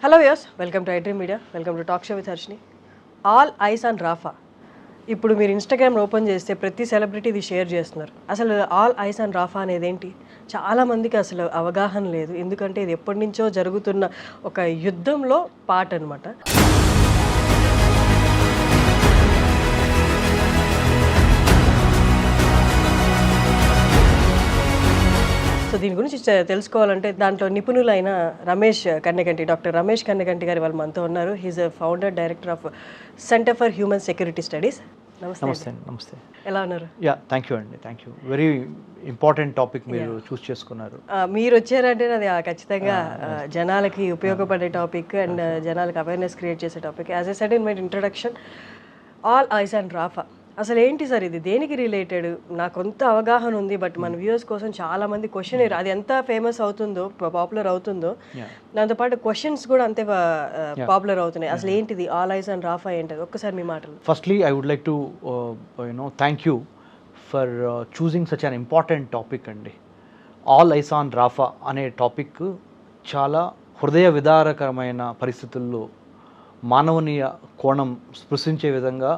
Hello viewers, welcome to iDream media, welcome to talk show with Harshini. All eyes on Rapha. ఇప్పుడు మీరు Instagram open చేస్తే ప్రతి celebrity ఇది share చేస్తున్నారు. అసలు ఆల్ ఐస్ ఆన్ రాఫా అనేది ఏంటి? చాలామందికి అసలు అవగాహన లేదు. ఎందుకంటే ఇది ఎప్పటి నుంచో జరుగుతున్న ఒక యుద్ధంలో పార్ట్ అనమాట. సో దీని గురించి తెలుసుకోవాలంటే దాంట్లో నిపుణులైన డాక్టర్ రమేష్ కన్నెగంటి గారు వాళ్ళు మనతో ఉన్నారు. He's founder director of centre for human security studies. నమస్తే. నమస్తే. ఎలా ఉన్నారు? థ్యాంక్ యూ అండి. Thank you. Very important topic మీరు చూస్ చేసుకున్నారు. మీరు వచ్చారంటే అది ఖచ్చితంగా జనాలకి ఉపయోగపడే టాపిక్ అండ్ జనాలకి అవేర్నెస్ క్రియేట్ చేసే topic. As a said in my introduction, all ice and రాఫా అసలు ఏంటి సార్? ఇది దేనికి రిలేటెడ్? నాకు కొంత అవగాహన ఉంది, బట్ మన వ్యూవర్స్ కోసం చాలా మంది క్వశ్చన్ అది ఎంత ఫేమస్ అవుతుందో, పాపులర్ అవుతుందో, దాంతోపాటు క్వశ్చన్స్ కూడా అంతే పాపులర్ అవుతున్నాయి. అసలు ఏంటిది ఆల్ ఐస్ అండ్ రాఫా ఏంటది? ఒక్కసారి మీ మాటలు. Firstly I would like to thank you for choosing such an important topic అండి. ఆల్ ఐస్ ఆన్ రాఫా అనే టాపిక్ చాలా హృదయ విదారకరమైన పరిస్థితుల్లో మానవనీయ కోణం స్పృశించే విధంగా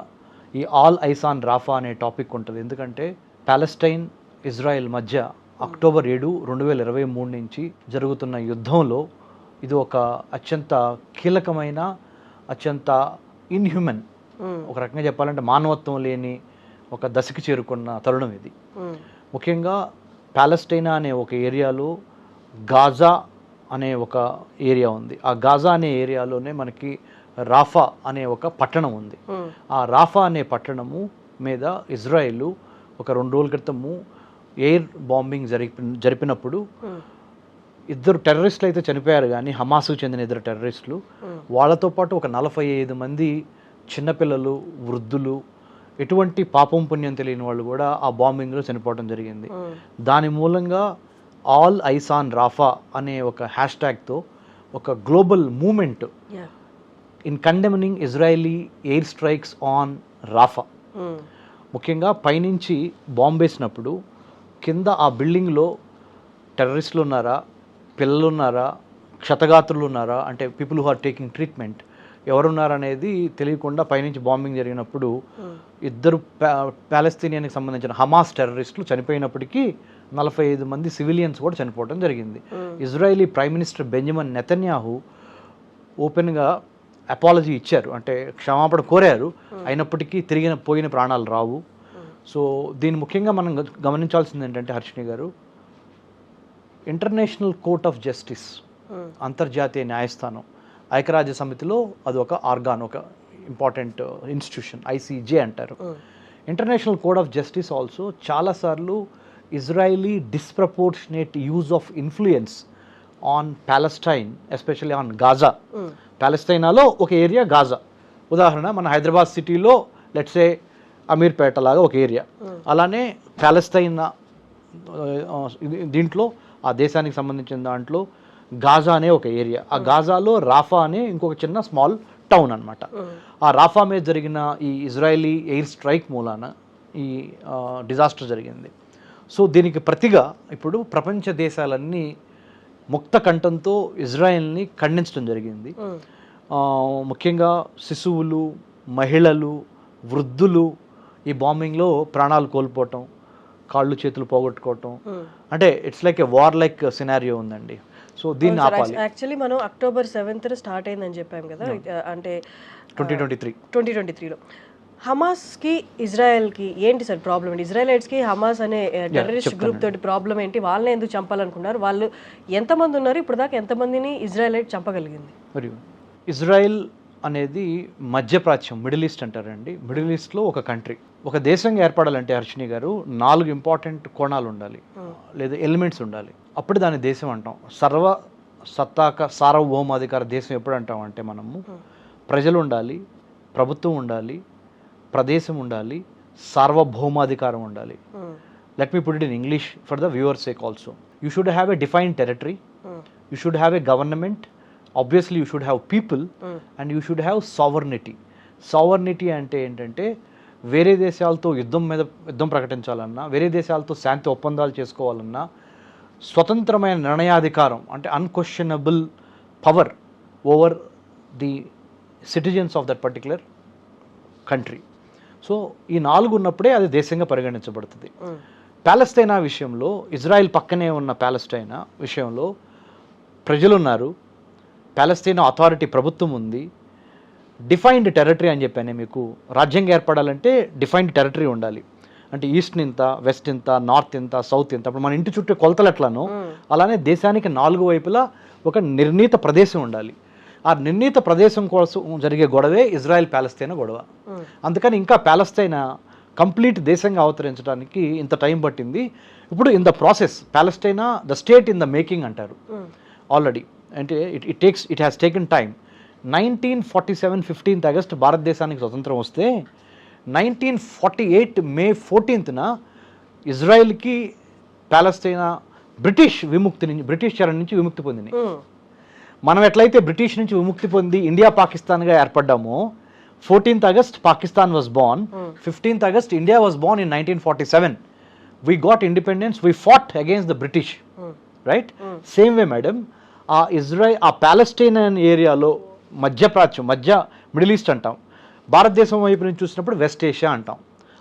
ఈ ఆల్ ఐస్ ఆన్ రాఫా అనే టాపిక్ ఉంటుంది. ఎందుకంటే పాలెస్టైన్ ఇజ్రాయెల్ మధ్య అక్టోబర్ 7, 2023 నుంచి జరుగుతున్న యుద్ధంలో ఇది ఒక అత్యంత కీలకమైన, అత్యంత ఇన్హ్యూమన్, ఒక రకంగా చెప్పాలంటే మానవత్వం లేని ఒక దశకి చేరుకున్న తరుణం ఇది. ముఖ్యంగా పాలెస్టైనా అనే ఒక ఏరియాలో గాజా అనే ఒక ఏరియా ఉంది. ఆ గాజా అనే ఏరియాలోనే మనకి రాఫా అనే ఒక పట్టణం ఉంది. ఆ రాఫా అనే పట్టణము మీద ఇజ్రాయెల్ ఒక 2 రోజుల క్రితము ఎయిర్ బాంబింగ్ జరిపినప్పుడు 2 టెర్రరిస్టులు అయితే చనిపోయారు, కానీ హమాస్కు చెందిన 2 టెర్రరిస్టులు, వాళ్ళతో పాటు ఒక 45 మంది చిన్నపిల్లలు, వృద్ధులు, ఎటువంటి పాపం పుణ్యం తెలియని వాళ్ళు కూడా ఆ బాంబింగ్లో చనిపోవడం జరిగింది. దాని మూలంగా ఆల్ ఐస్ ఆన్ రాఫా అనే ఒక హ్యాష్ ట్యాగ్తో ఒక global movement in condemning Israeli air strikes on Rafah. ముఖ్యంగా పైనుంచి బాంబు వేసినప్పుడు కింద ఆ బిల్డింగ్లో టెర్రరిస్టులు ఉన్నారా, పిల్లలు ఉన్నారా, క్షతగాత్రులు ఉన్నారా, అంటే people who are taking treatment ఎవరున్నారనేది తెలియకుండా పైనుంచి బాంబింగ్ జరిగినప్పుడు 2 పాలస్తీనియానికి సంబంధించిన హమాస్ టెర్రరిస్టులు చనిపోయినప్పటికీ 45 మంది సివిలియన్స్ కూడా చనిపోవడం జరిగింది. Israeli prime minister Benjamin Netanyahu ఓపెన్గా అపాలజీ ఇచ్చారు, అంటే క్షమాపణ కోరారు. అయినప్పటికీ పోయిన ప్రాణాలు రావు. సో దీన్ని ముఖ్యంగా మనం గమనించాల్సింది ఏంటంటే హర్షిని గారు, ఇంటర్నేషనల్ కోర్ట్ ఆఫ్ జస్టిస్, అంతర్జాతీయ న్యాయస్థానం, ఐక్యరాజ్య సమితిలో అది ఒక ఆర్గాన్, ఒక ఇంపార్టెంట్ ఇన్స్టిట్యూషన్, ఐసీజే అంటారు. International Court of Justice also చాలాసార్లు Israeli disproportionate use of influence on Palestine, especially on Gaza. పాలెస్తైనాలో ఒక ఏరియా గాజా. ఉదాహరణ, మన హైదరాబాద్ సిటీలో లెట్సే అమీర్పేట లాగా ఒక ఏరియా, అలానే పాలెస్తైనా దీంట్లో ఆ దేశానికి సంబంధించిన దాంట్లో గాజా అనే ఒక ఏరియా. ఆ గాజాలో రాఫా అనే ఇంకొక చిన్న స్మాల్ టౌన్ అనమాట. ఆ రాఫా మీద జరిగిన ఈ ఇజ్రాయలీ ఎయిర్ స్ట్రైక్ మూలాన ఈ డిజాస్టర్ జరిగింది. సో దీనికి ప్రతిగా ఇప్పుడు ప్రపంచ దేశాలన్నీ ముక్త కంఠంతో ఇజ్రాయెల్ని ఖండించడం జరిగింది. ముఖ్యంగా శిశువులు, మహిళలు, వృద్ధులు ఈ బాంబింగ్లో ప్రాణాలు కోల్పోవటం, కాళ్ళు చేతులు పోగొట్టుకోవటం, అంటే it's like a war like scenario ఉందండి. సో దీన్ని ఆపాలి. యాక్చువల్లీ మనం అక్టోబర్ 7th స్టార్ట్ అయిందని చెప్పాం కదా, అంటే 2023లో హమాస్కి ఇజ్రాయెల్కి ఏంటి సార్ ప్రాబ్లం? ఏంటి ఇజ్రాయలైట్స్కి హమాస్ అనే టెర్రరిస్ట్ గ్రూప్ తోటి ప్రాబ్లం ఏంటి? వాళ్ళని ఎందుకు చంపాలనుకున్నారు? వాళ్ళు ఎంతమంది ఉన్నారు? ఇప్పుడు దాకా ఎంతమందిని ఇజ్రాయలైట్ చంపగలిగింది? మరియు ఇజ్రాయెల్ అనేది మధ్యప్రాచ్యం, మిడిల్ ఈస్ట్ అంటారండి. మిడిల్ ఈస్ట్లో ఒక కంట్రీ, ఒక దేశంగా ఏర్పడాలంటే హర్షిని గారు 4 ఇంపార్టెంట్ కోణాలు ఉండాలి, లేదా ఎలిమెంట్స్ ఉండాలి. అప్పుడు దాని దేశం అంటాం. సార్వభౌమాధికార దేశం ఎప్పుడు అంటాం అంటే మనము ప్రజలు ఉండాలి, ప్రభుత్వం ఉండాలి, ప్రదేశం ఉండాలి, సార్వభౌమాధికారం ఉండాలి. Let me put it in English for the viewers sake also. You should have a defined territory, you should have a government, obviously you should have people, and you should have sovereignty. Sovereignty అంటే ఏంటంటే వేరే దేశాలతో యుద్ధం ప్రకటించాలన్నా, వేరే దేశాలతో శాంతి ఒప్పందాలు చేసుకోవాలన్నా స్వతంత్రమైన నిర్ణయాధికారం, అంటే unquestionable power over the citizens of that particular country. So ఈ 4 ఉన్నప్పుడే అది దేశంగా పరిగణించబడుతుంది. ప్యాలెస్తైనా విషయంలో, ఇజ్రాయెల్ పక్కనే ఉన్న ప్యాలెస్తైనా విషయంలో ప్రజలున్నారు, ప్యాలెస్తైనా అథారిటీ ప్రభుత్వం ఉంది, డిఫైన్డ్ టెరిటరీ అని చెప్పాను మీకు. రాజ్యంగా ఏర్పడాలంటే డిఫైన్డ్ టెరిటరీ ఉండాలి. అంటే ఈస్ట్ ఇంత, వెస్ట్ ఇంత, నార్త్ ఇంత, సౌత్ ఇంత. అప్పుడు మన ఇంటి చుట్టూ కొలతలు ఎట్లానో అలానే దేశానికి 4 వైపులా ఒక నిర్ణీత ప్రదేశం ఉండాలి. ఆ నిర్ణీత ప్రదేశం కోసం జరిగే గొడవే ఇజ్రాయెల్ ప్యాలెస్తైనా గొడవ. అందుకని ఇంకా ప్యాలెస్తైనా కంప్లీట్ దేశంగా అవతరించడానికి ఇంత టైం పట్టింది. ఇప్పుడు ఇన్ ద ప్రాసెస్ ప్యాలెస్తైనా the state in the making అంటారు ఆల్రెడీ. అంటే it has taken time. 1947 15th August భారతదేశానికి స్వతంత్రం వస్తే 1948 మే 14th ఇజ్రాయెల్కి ప్యాలెస్తైనా బ్రిటిష్ చెర నుంచి విముక్తి పొందింది. మనం ఎట్లయితే బ్రిటిష్ నుంచి విముక్తి పొంది ఇండియా పాకిస్తాన్గా ఏర్పడ్డామో 14th August Pakistan was born, 15th August India was born in 1947. We got independence, we fought against the British, right? Same way madam, ఆ ప్యాలెస్టైన్ ఏరియాలో మధ్యప్రాచ్యం, మిడిల్ ఈస్ట్ అంటాం, భారతదేశం వైపు నుంచి చూసినప్పుడు వెస్ట్ ఏషియా అంటాం,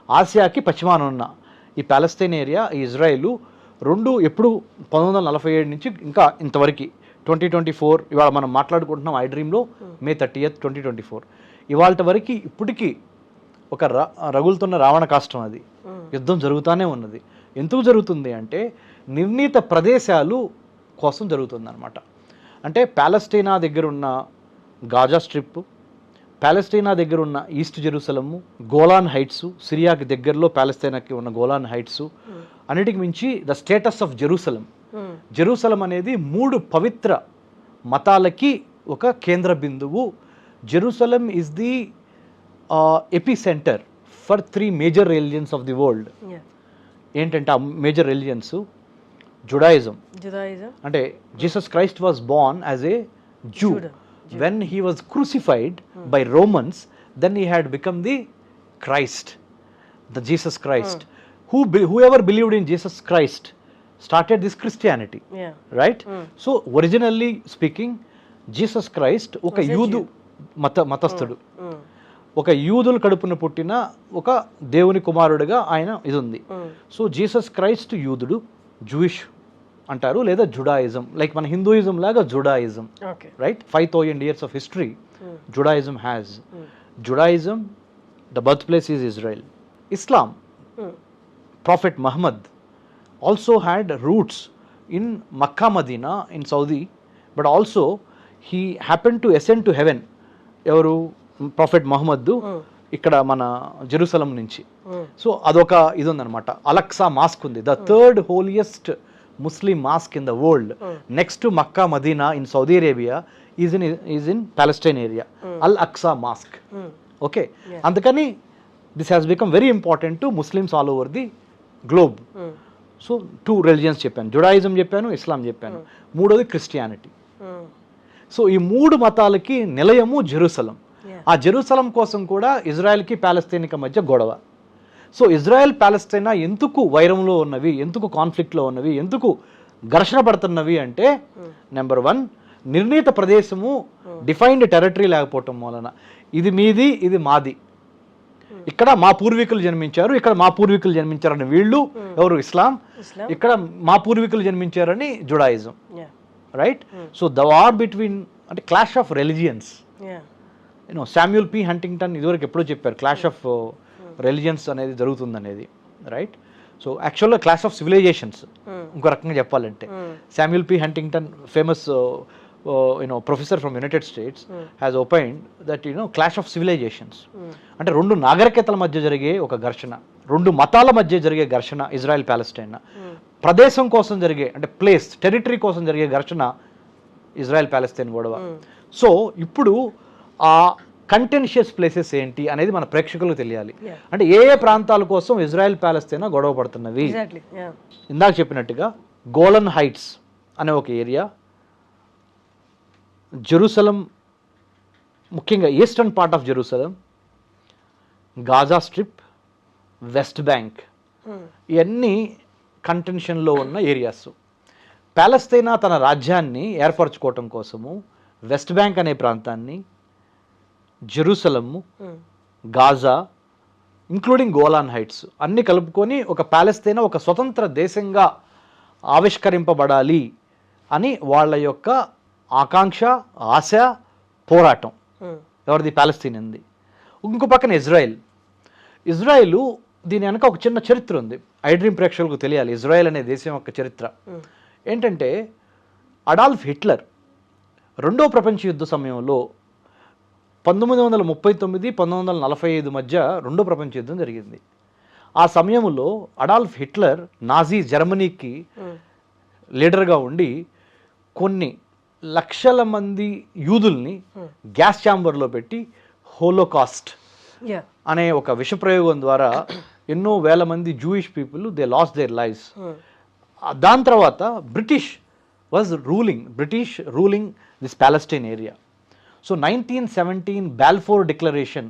ఆసియాకి పశ్చిమాన ఉన్న ఈ ప్యాలెస్తైన్ ఏరియా, ఈ ఇజ్రాయెల్ రెండు ఎప్పుడు 1947 నుంచి ఇంకా ఇంతవరకు 2024 ఇవాళ మనం మాట్లాడుకుంటున్నాం ఐ డ్రీమ్లో May 30th 2024. ఇవాళ వరకు ఇప్పటికీ ఒక రగులుతున్న రావణ కాష్టం, అది యుద్ధం జరుగుతూనే ఉన్నది. ఎందుకు జరుగుతుంది అంటే నిర్ణీత ప్రదేశాలు కోసం జరుగుతుంది అనమాట. అంటే ప్యాలెస్టైనా దగ్గర ఉన్న గాజా స్ట్రిప్, ప్యాలెస్టైనా దగ్గర ఉన్న ఈస్ట్ జెరూసలము, గోలాన్ హైట్స్, సిరియాకి దగ్గరలో ప్యాలెస్టైనాకి ఉన్న గోలాన్ హైట్స్, అన్నిటికి మించి the status of Jerusalem. Jerusalem అనేది 3 పవిత్ర మతాలకి ఒక కేంద్ర బిందువు. Jerusalem is the AP centre for 3 major religions of the world. ఏంటంటే ఆ మేజర్ రిలిజియన్స్ జుడాయిజం, అంటే Jesus Christ was Born as a zoo. When he was crucified by Romans, then he had become the Christ, the Jesus Christ. Whoever believed in Jesus Christ started this Christianity, right? So originally speaking, Jesus Christ ఒక యూదు మతస్థుడు, ఒక యూదుల కడుపున పుట్టిన ఒక దేవుని కుమారుడిగా ఆయన ఇది ఉంది. సో జీసస్ క్రైస్ట్ యూదుడు, జూయిష్ అంటారు, లేదా జుడాయిజం, లైక్ మన హిందూయిజం లాగా Judaism, right? 5000 years of history Judaism has. Judaism, the birthplace is Israel. Islam, Prophet Muhammad also had roots in Makkah, Medina in Saudi, but also he happened to ascend to heaven. ఎవరు? Prophet Muhammad ఇక్కడ మన Jerusalem నుంచి. So అదొక ఇది ఉందన్నమాట. Al-Aqsa mask ఉంది, the 3rd holiest Muslim mosque in the world, next to Makkah, Medina in Saudi Arabia, is in Palestine area, Al-Aqsa Mosque. Okay, అందుకని this has become very important to Muslims all over the globe. So 2 religions చెప్పాను, Judaism చెప్పాను, ఇస్లాం చెప్పాను, మూడోది Christianity. So ఈ 3 మతాలకి నిలయము Jerusalem. ఆ Jerusalem కోసం కూడా ఇజ్రాయెల్కి ప్యాలెస్తైన్కి మధ్య గొడవ. సో ఇజ్రాయెల్ ప్యాలెస్తైనా ఎందుకు వైరంలో ఉన్నవి, ఎందుకు కాన్ఫ్లిక్ట్లో ఉన్నవి, ఎందుకు ఘర్షణ పడుతున్నవి అంటే నెంబర్ 1, నిర్ణీత ప్రదేశము, డిఫైన్డ్ టెరిటరీ లేకపోవటం వలన. ఇది మీది, ఇది మాది, ఇక్కడ మా పూర్వీకులు జన్మించారు, ఇక్కడ మా పూర్వీకులు జన్మించారని వీళ్ళు ఎవరు? ఇస్లాం. ఇక్కడ మా పూర్వీకులు జన్మించారని Judaism, right? So the war between, అంటే clash of religions. Samuel P Huntington ఇదివరకు ఎప్పుడో చెప్పారు క్లాష్ ఆఫ్ రిలిజియన్స్ అనేది జరుగుతుందనేది, రైట్? సో యాక్చువల్గా క్లాష్ ఆఫ్ సివిలైజేషన్స్ ఇంకో రకంగా చెప్పాలంటే. Samuel P Huntington famous professor from United States has opined that clash of civilizations అంటే 2 నాగరికతల మధ్య జరిగే ఒక ఘర్షణ, 2 మతాల మధ్య జరిగే ఘర్షణ ఇజ్రాయెల్ ప్యాలెస్టైన్. ప్రదేశం కోసం జరిగే, అంటే ప్లేస్, టెరిటరీ కోసం జరిగే ఘర్షణ ఇజ్రాయెల్ ప్యాలెస్టైన్ గొడవ. సో ఇప్పుడు ఆ కంటెన్షియస్ ప్లేసెస్ ఏంటి అనేది మన ప్రేక్షకులకు తెలియాలి. అంటే ఏ ప్రాంతాల కోసం ఇజ్రాయెల్ ప్యాలెస్తైనా గొడవ పడుతున్నవి. ఇందాక చెప్పినట్టుగా గోలన్ హైట్స్ అనే ఒక ఏరియా, జెరూసలం, ముఖ్యంగా eastern part of Jerusalem, Gaza strip, west bank, ఇవన్నీ కంటెన్షన్లో ఉన్న ఏరియాస్. ప్యాలెస్తైనా తన రాజ్యాన్ని ఏర్పరచుకోవటం కోసము వెస్ట్ బ్యాంక్ అనే ప్రాంతాన్ని, జెరూసలము, గాజా, ఇంక్లూడింగ్ గోలాన్ హైట్స్ అన్నీ కలుపుకొని ఒక ప్యాలెస్తీనా ఒక స్వతంత్ర దేశంగా ఆవిష్కరింపబడాలి అని వాళ్ళ యొక్క ఆకాంక్ష, ఆశ, పోరాటం. ఎవరిది? ప్యాలెస్తీనియన్ది. ఇంకో పక్కన ఇజ్రాయెల్ దీని వెనక ఒక చిన్న చరిత్ర ఉంది. ఐ డ్రీమ్ ప్రేక్షకులకు తెలియాలి ఇజ్రాయెల్ అనే దేశం యొక్క చరిత్ర ఏంటంటే, అడాల్ఫ్ హిట్లర్ రెండో ప్రపంచ యుద్ధ సమయంలో 1939-1945 మధ్య రెండో ప్రపంచ యుద్ధం జరిగింది. ఆ సమయంలో అడాల్ఫ్ హిట్లర్ నాజీ జర్మనీకి లీడర్గా ఉండి కొన్ని లక్షల మంది యూదుల్ని గ్యాస్ ఛాంబర్లో పెట్టి హోలోకాస్ట్ అనే ఒక విషప్రయోగం ద్వారా ఎన్నో వేల మంది Jewish people they lost their lives. దాని తర్వాత British ruling this Palestine area. So 1917 Balfour declaration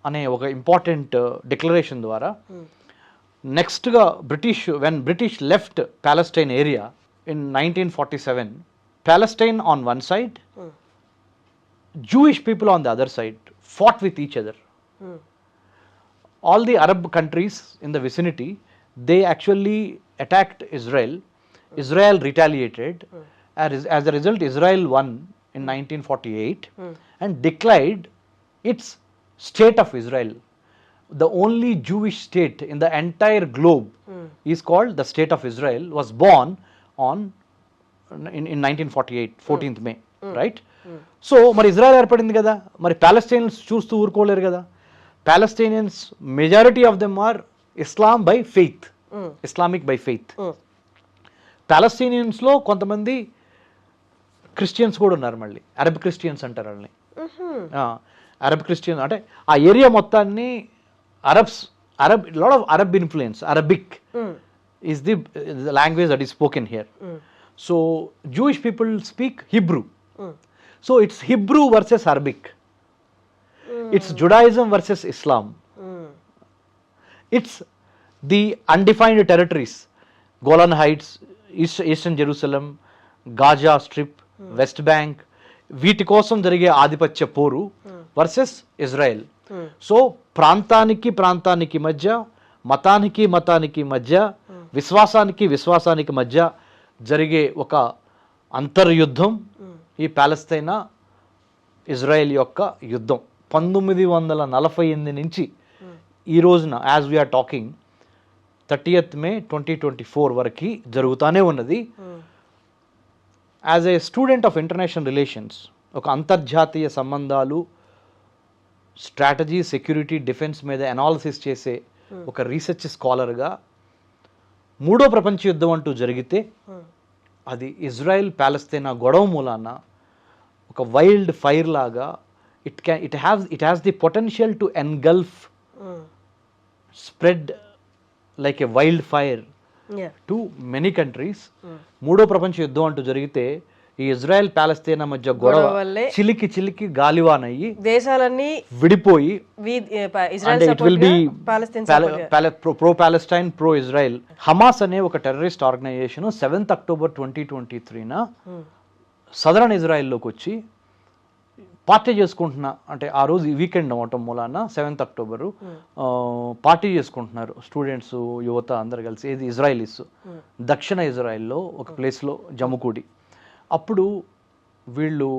అనే ఒక ఇంపార్టెంట్ డిక్లరేషన్ ద్వారా నెక్స్ట్గా British left Palestine area in 1947, Palestine on one side, Jewish people on the other side fought with each other. All the Arab countries in the vicinity, they actually attacked Israel. Israel retaliated. As a result, Israel won in 1948 and declared its state of Israel. The only Jewish state in the entire globe is called the state of Israel, was born in 1948, 14th May, right? So మరి Israel ఏర్పడింది కదా, మరి Palestinians చూస్తూ ఊరుకోలేరు కదా. Palestinians majority of them are Islamic by faith. ప్యాలెస్టైనియన్స్లో కొంతమంది Christians కూడా ఉన్నారు, మళ్ళీ అరబ్ క్రిస్టియన్స్ అంటారు వాళ్ళని. అరబ్ క్రిస్టియన్ అంటే ఆ ఏరియా మొత్తాన్ని lot of Arab influence. Arabic is the language that is spoken here. So Jewish people speak Hebrew. So it's Hebrew versus Arabic. It's Judaism versus Islam. It's the undefined territories, Golan Heights, Eastern Jerusalem, Gaza Strip, West Bank, వీటి కోసం జరిగే ఆధిపత్య పోరు versus Israel. So ప్రాంతానికి మధ్య, మతానికి మధ్య, విశ్వాసానికి మధ్య జరిగే ఒక అంతర్యుద్ధం ఈ ప్యాలెస్తైనా ఇజ్రాయెల్ యొక్క యుద్ధం. 1948 నుంచి ఈ రోజున as we are talking 30th May 2024 వరకు జరుగుతూనే ఉన్నది. As a student of international relations, ఒక అంతర్జాతీయ సంబంధాలు, స్ట్రాటజీ, సెక్యూరిటీ, డిఫెన్స్ మీద అనాలిసిస్ చేసే ఒక రీసెర్చ్ స్కాలర్గా, మూడో ప్రపంచ యుద్ధం అంటూ జరిగితే అది ఇజ్రాయెల్ ప్యాలెస్తైనా గొడవ మూలాన ఒక వైల్డ్ ఫైర్ లాగా it has the potential to engulf, spread like a wild fire to many countries. మూడో ప్రపంచ యుద్ధం అంటూ జరిగితే ఈ ఇజ్రాయెల్ ప్యాలెస్తైనా మధ్య గొడవ చిలికి గాలివానయ్యి దేశాలన్నీ విడిపోయి it will be pro Palestine, pro Israel. Hamas అనే ఒక terrorist organisation 7th October 2023 southern ఇజ్రాయెల్లోకి వచ్చి పార్టీ చేసుకుంటున్నా, అంటే ఆ రోజు వీకెండ్ అవటం మూలాన 7th October పార్టీ చేసుకుంటున్నారు స్టూడెంట్స్, యువత అందరు కలిసి. ఇది ఇజ్రాయలీస్ దక్షిణ ఇజ్రాయెల్లో ఒక ప్లేస్లో జమ్ముకూడి. అప్పుడు వీళ్ళు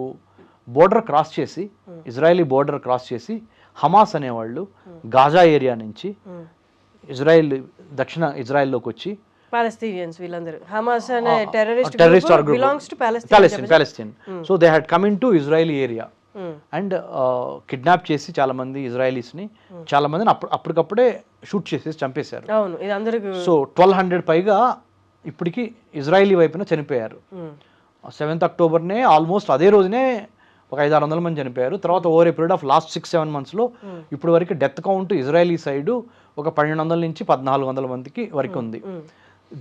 బోర్డర్ క్రాస్ చేసి, ఇజ్రాయలీ బోర్డర్ క్రాస్ చేసి, హమాస్ అనేవాళ్ళు గాజా ఏరియా నుంచి దక్షిణ ఇజ్రాయెల్లోకి వచ్చి, Palestine. So they had come into Israeli area and kidnap చేసి చాలా మంది ఇజ్రాయలీస్ని, చాలా మందిని అప్పటికప్పుడే షూట్ చేసేసి చంపేశారు. సో 1200 పైగా ఇప్పటికి ఇజ్రాయలీ వైపున చనిపోయారు. 7th October ఆల్మోస్ట్ అదే రోజునే ఒక 500-600 మంది చనిపోయారు. తర్వాత over a period of last 6-7 monthsలో ఇప్పుడు వరకు డెత్ కౌంట్ ఇజ్రాయలీ సైడు ఒక 1200 నుంచి 1400 మందికి వరకు ఉంది.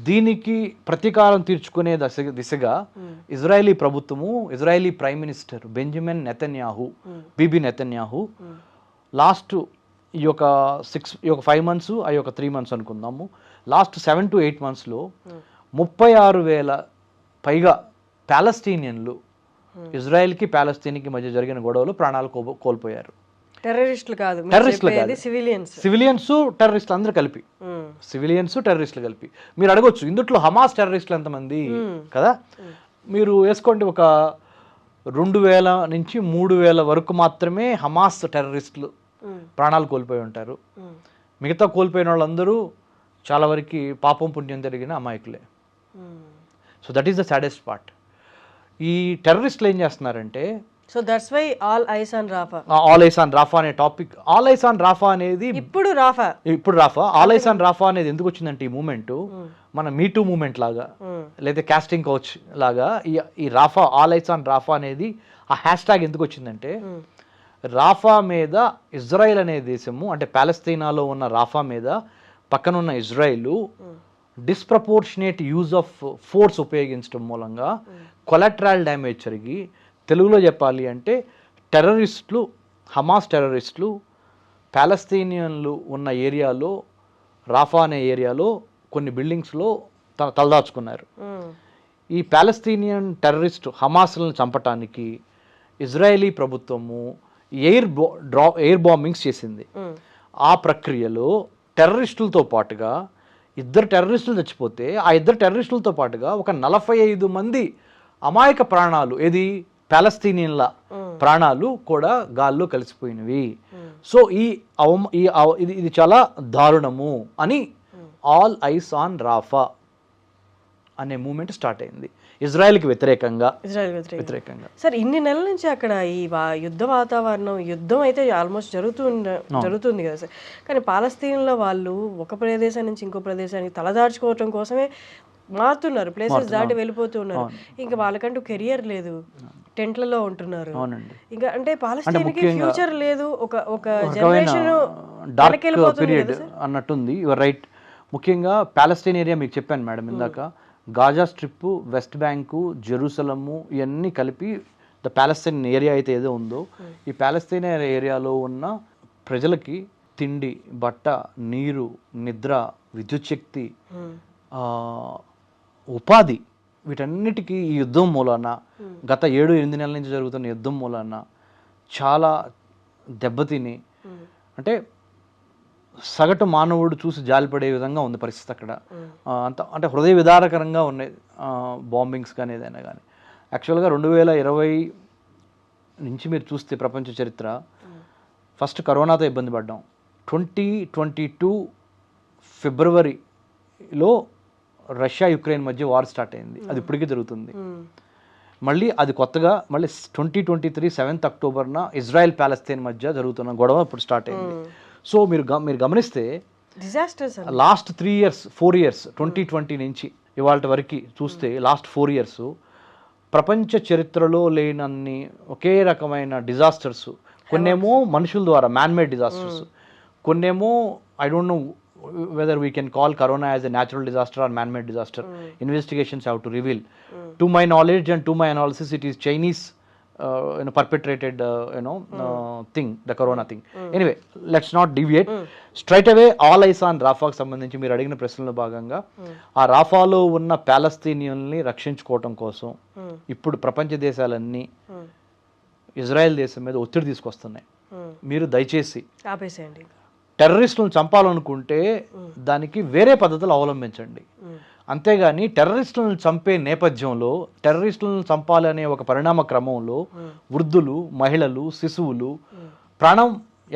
దీనికి ప్రతీకారం తీర్చుకునే దిశగా ఇజ్రాయలీ ప్రభుత్వము, Israeli prime minister Benjamin Netanyahu, Bibi Netanyahu last ఈ యొక్క 5 months, ఆ యొక్క 3 months అనుకుందాము, లాస్ట్ 7 to 8 monthsలో 36,000 పైగా ప్యాలెస్టీనియన్లు ఇజ్రాయెల్కి ప్యాలెస్తీన్కి మధ్య జరిగిన గొడవలు ప్రాణాలు కోల్పోయారు. టెర్రరిస్టులు కాదు, టెర్రరిస్టులు కాదు, సివిలియన్స్ టెర్రరిస్టులు అందరూ కలిపి, సివిలియన్స్ టెర్రరిస్టులు కలిపి. మీరు అడగొచ్చు ఇందుట్లో హమాస్ టెర్రరిస్టులు ఎంతమంది కదా, మీరు వేసుకోండి, ఒక 2000 నుంచి 3000 వరకు మాత్రమే హమాస్ టెర్రరిస్టులు ప్రాణాలు కోల్పోయి ఉంటారు. మిగతా కోల్పోయిన వాళ్ళందరూ చాలా వరకు పాపం పుణ్యం జరిగిన అమాయకులే. So that is the saddest part. ఈ టెర్రరిస్టులు ఏం చేస్తున్నారంటే, so that's why all eyes on Rafah. All eyes on Rafah అనే topic, all eyes on Rafah అనేది ఇప్పుడు Rafah all eyes on Rafah అనేది ఎందుకు వచ్చిందంటే, ఈ మూమెంట్ మన మీటూ మూమెంట్ లాగా లేదా కాస్టింగ్ కౌచ్ లాగా ఈ Rapha, all eyes on Rafah అనేది ఆ హ్యాష్ ట్యాగ్ ఎందుకు వచ్చిందంటే, రాఫా మీద ఇజ్రాయెల్ అనే దేశము, అంటే పాలస్తీనాలో ఉన్న రాఫా మీద పక్కనున్న Israel disproportionate use of force ఉపయోగించడం మూలంగా కొలాటరల్ డ్యామేజ్ జరిగి, తెలుగులో చెప్పాలి అంటే టెర్రరిస్టులు, హమాస్ టెర్రరిస్టులు పాలస్తీనియన్లు ఉన్న ఏరియాలో, రాఫా అనే ఏరియాలో కొన్ని బిల్డింగ్స్లో తలదాచుకున్నారు. ఈ పాలస్తీనియన్ టెర్రరిస్ట్ హమాస్లను చంపటానికి ఇజ్రాయేలీ ప్రభుత్వము ఎయిర్ బాంబింగ్స్ చేసింది. ఆ ప్రక్రియలో టెర్రరిస్టులతో పాటుగా 2 టెర్రరిస్టులు చచ్చిపోతే, ఆ 2 టెర్రరిస్టులతో పాటుగా ఒక 45 మంది అమాయక ప్రాణాలు, ఏది పాలస్తీనియన్ల ప్రాణాలు కూడా గాల్లో కలిసిపోయినవి. సో ఇది చాలా దారుణము అని ఆల్ ఐస్ ఆన్ రాఫా అనే మూమెంట్ స్టార్ట్ అయింది ఇజ్రాయెల్కి వ్యతిరేకంగా. సార్, ఇన్ని నెలల నుంచి అక్కడ ఈ యుద్ధ వాతావరణం, యుద్ధం అయితే ఆల్మోస్ట్ జరుగుతుంది కదా సార్, కానీ పాలస్తీన్లో వాళ్ళు ఒక ప్రదేశం నుంచి ఇంకో ప్రదేశానికి తలదార్చుకోవటం కోసమే మారుతున్నారు, ప్లేసెస్ దాటి వెళ్ళిపోతూ ఉన్నారు. ఇంకా వాళ్ళకంటూ కెరియర్ లేదు, టెంట్లలో ఉంటున్నారు. ఇంకా అంటే పాలస్తీన్కి ఫ్యూచర్ లేదు, ఒక జనరేషన్ డార్క్ పీరియడ్ అన్నట్టుంది. Your right. ముఖ్యంగా పాలస్తీన్ ఏరియా మీకు చెప్పాను మేడం ఇందాక, గాజా స్ట్రిప్, వెస్ట్ బ్యాంకు, జెరూసలము ఇవన్నీ కలిపి ద పాలస్తీన్ ఏరియా అయితే ఏదో ఉందో, ఈ పాలస్తీన్ ఏరియాలో ఉన్న ప్రజలకి తిండి, బట్ట, నీరు, నిద్ర, విద్యుత్ శక్తి, ఉపాధి, వీటన్నిటికీ ఈ యుద్ధం మూలాన, గత 7-8 నెలల నుంచి జరుగుతున్న యుద్ధం మూలాన చాలా దెబ్బతిని, అంటే సగటు మానవుడు చూసి జాలిపడే విధంగా ఉంది పరిస్థితి అక్కడ. అంత అంటే హృదయ విదారకరంగా ఉన్నాయి బాంబింగ్స్ కానీ ఏదైనా కానీ. యాక్చువల్గా 2020 నుంచి మీరు చూస్తే ప్రపంచ చరిత్ర, ఫస్ట్ కరోనాతో ఇబ్బంది పడ్డాం. 2022 ఫిబ్రవరిలో రష్యా యుక్రెయిన్ మధ్య వార్ స్టార్ట్ అయింది, అది ఇప్పటికీ జరుగుతుంది. మళ్ళీ అది కొత్తగా మళ్ళీ 2023 7th అక్టోబర్న ఇజ్రాయెల్ పాలస్తీన్ మధ్య జరుగుతున్న గొడవ ఇప్పుడు స్టార్ట్ అయింది. సో మీరు గమనిస్తే లాస్ట్ 3 years 4 years 2020 నుంచి ఇవాళ వరకు చూస్తే లాస్ట్ 4 years ప్రపంచ చరిత్రలో లేనన్ని ఒకే రకమైన డిజాస్టర్స్. కొన్నేమో మనుషుల ద్వారా మ్యాన్మేడ్ డిజాస్టర్స్, కొన్నేమో I don't know whether we can call corona as a natural disaster or man-made disaster. Investigations have to reveal. To my knowledge and to my analysis, it is Chinese perpetrated thing, the corona thing. Anyway, let's not deviate. Straight away all eyes on Rafah కి సంబంధించి మీరు అడిగిన ప్రశ్నలో భాగంగా ఆ రాఫాలో ఉన్న పాలస్తీనియన్ని రక్షించుకోవటం కోసం ఇప్పుడు ప్రపంచ దేశాలన్నీ ఇజ్రాయెల్ దేశం మీద ఒత్తిడి తీసుకొస్తున్నాయి. మీరు దయచేసి ఆపేసేయండి, టెర్రరిస్టులను చంపాలనుకుంటే దానికి వేరే పద్ధతులు అవలంబించండి, అంతేగాని టెర్రరిస్టులను చంపే నేపథ్యంలో, టెర్రరిస్టులను చంపాలనే ఒక పరిణామ క్రమంలో వృద్ధులు, మహిళలు, శిశువులు,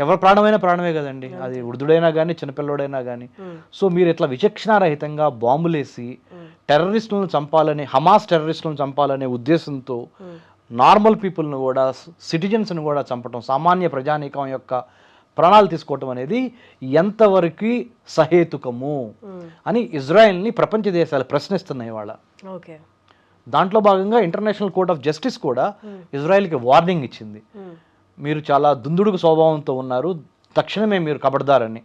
ఎవరి ప్రాణమైనా ప్రాణమే కదండి, అది వృద్ధుడైనా కానీ చిన్నపిల్లడైనా కానీ. సో మీరు ఇట్లా విచక్షణారహితంగా బాంబులేసి టెర్రరిస్టులను చంపాలని, హమాస్ టెర్రరిస్టులను చంపాలనే ఉద్దేశంతో నార్మల్ పీపుల్ను కూడా, సిటిజన్స్ను కూడా చంపటం, సామాన్య ప్రజానీకం యొక్క ప్రాణాలు తీసుకోవటం అనేది ఎంతవరకు సహేతుకము అని ఇజ్రాయెల్ని ప్రపంచ దేశాలు ప్రశ్నిస్తున్నాయి వాళ్ళ. దాంట్లో భాగంగా ఇంటర్నేషనల్ కోర్ట్ ఆఫ్ జస్టిస్ కూడా ఇజ్రాయెల్కి వార్నింగ్ ఇచ్చింది, మీరు చాలా దుందుడుకు స్వభావంతో ఉన్నారు, తక్షణమే మీరు కబడ్దారని.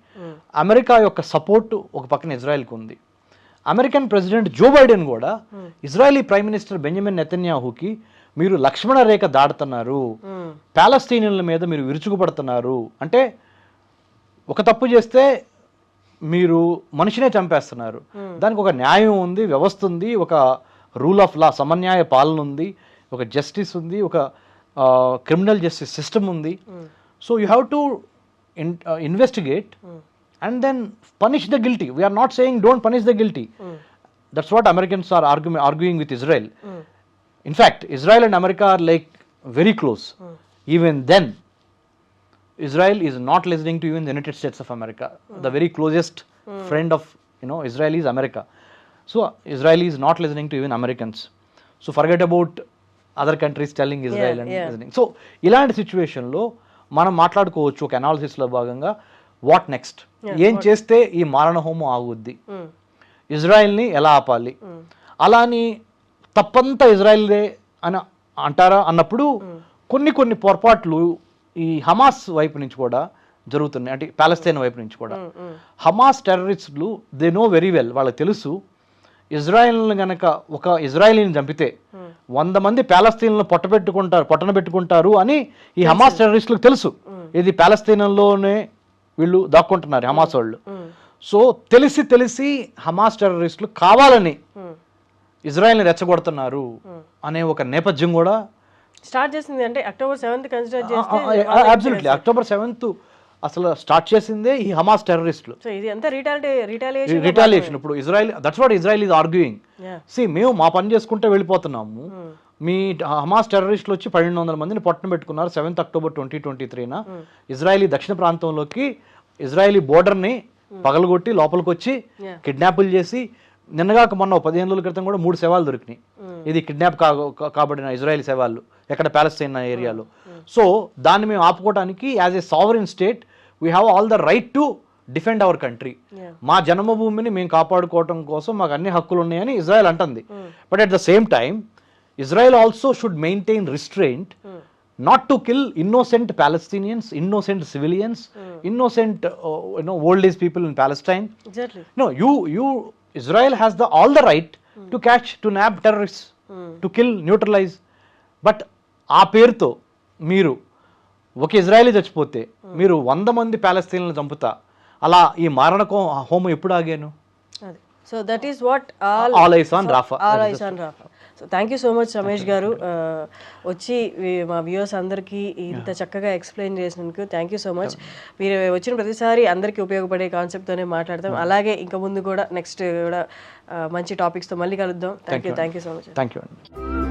అమెరికా యొక్క సపోర్టు ఒక పక్కన ఇజ్రాయెల్కి ఉంది. అమెరికన్ ప్రెసిడెంట్ జో బైడెన్ కూడా ఇజ్రాయలీ ప్రైమ్ మినిస్టర్ బెంజమిన్ నెతన్యాహుకి మీరు లక్ష్మణ రేఖ దాడుతున్నారు, పాలస్తీనియన్ల మీద మీరు విరుచుకుపడుతున్నారు, అంటే ఒక తప్పు చేస్తే మీరు మనిషినే చంపేస్తున్నారు, దానికి ఒక న్యాయం ఉంది, వ్యవస్థ ఉంది, ఒక రూల్ ఆఫ్ లా, సమన్యాయ పాలన ఉంది, ఒక జస్టిస్ ఉంది, ఒక క్రిమినల్ జస్టిస్ సిస్టమ్ ఉంది. So you have to investigate and then punish the guilty. We are not saying don't punish the guilty. That's what Americans are arguing with Israel. In fact, Israel and America are like very close. Even then, Israel is not listening to even the United States of America. The very closest friend of Israel is America. So Israel is not listening to even Americans. So forget about other countries telling Israel and listening. So ఇలాంటి సిచ్యువేషన్లో మనం మాట్లాడుకోవచ్చు ఒక అనాలిసిస్లో భాగంగా what next, ఏం చేస్తే ఈ మారణ హోమం ఆగుద్ది, ఇజ్రాయెల్ని ఎలా ఆపాలి, అలాని తప్పంతా ఇజ్రాయెల్దే అని అంటారా అన్నప్పుడు కొన్ని పొరపాట్లు ఈ హమాస్ వైపు నుంచి కూడా జరుగుతున్నాయి, అంటే పాలస్తీన్ వైపు నుంచి కూడా. హమాస్ టెర్రరిస్టులు దే నో వెరీ వెల్, వాళ్ళకి తెలుసు ఇజ్రాయెల్ని గనక ఒక ఇజ్రాయెలీని చంపితే 100 మంది ప్యాలస్తీన్లను పొట్టన పెట్టుకుంటారు అని ఈ హమాస్ టెర్రరిస్టులకు తెలుసు. ఇది ప్యాలస్తీన్లోనే వీళ్ళు దాక్కుంటున్నారు హమాస్ వాళ్ళు. సో తెలిసి హమాస్ టెర్రరిస్టులు కావాలని ఇజ్రాయెల్ని రెచ్చగొడుతున్నారు అనే ఒక నేపథ్యం కూడా స్టార్ట్ చేసింది. అంటే October 7th కన్సిడర్ చేస్తే అబ్సల్యూట్లీ October 7th అసలు స్టార్ట్ చేసిందే ఈ హమాస్ టెర్రరిస్టులు. సో ఇది అంతా రిటాలియేషన్. ఇప్పుడు Israel, that's what Israel is arguing. మేము మా పని చేసుకుంటే వెళ్ళిపోతున్నాము, మీ హమాస్ టెర్రరిస్టులు వచ్చి 1200 మందిని పొట్టన పెట్టుకున్నారు 7th October 2023న ఇజ్రాయలీ దక్షిణ ప్రాంతంలోకి, ఇజ్రాయలీ బోర్డర్ని పగలగొట్టి లోపలికి వచ్చి కిడ్నాపులు చేసి, నిన్నగాక మొన్న 15 రోజుల క్రితం కూడా 3 శవాలు దొరికినాయి. ఇది కిడ్నాప్ కాబడిన ఇజ్రాయెలీ శవాలు ఎక్కడ ప్యాలెస్తైన్ ఏరియాలో. సో దాన్ని మేము ఆపుకోవడానికి as a sovereign state we have all the right to defend our country. మా జన్మభూమిని మేము కాపాడుకోవడం కోసం మాకు అన్ని హక్కులు ఉన్నాయని ఇజ్రాయెల్ అంటుంది. But at the same time Israel also should maintain restraint, not to kill innocent Palestinians, innocent civilians, innocent old age people in Palestine. Exactly. No, Israel has all the right to catch, to nab terrorists, to kill, neutralize. But ఆ పేరుతో మీరు ఒక Israeli చచ్చిపోతే మీరు 100 మంది ప్యాలెస్తీన్లను చంపుతా, అలా ఈ మారణ హోమం ఎప్పుడు ఆగాను? So that is what all eyes on Rafah. So thank you so much Ramesh గారు, వచ్చి మా వ్యూవర్స్ అందరికీ ఇంత చక్కగా ఎక్స్ప్లెయిన్ చేసినందుకు థ్యాంక్ యూ సో మచ్. మీరు వచ్చిన ప్రతిసారి అందరికీ ఉపయోగపడే కాన్సెప్ట్తోనే మాట్లాడతాం. అలాగే ఇంకా ముందు కూడా నెక్స్ట్ కూడా మంచి టాపిక్స్తో మళ్ళీ కలుద్దాం. Thank you so much. Thank you అండి.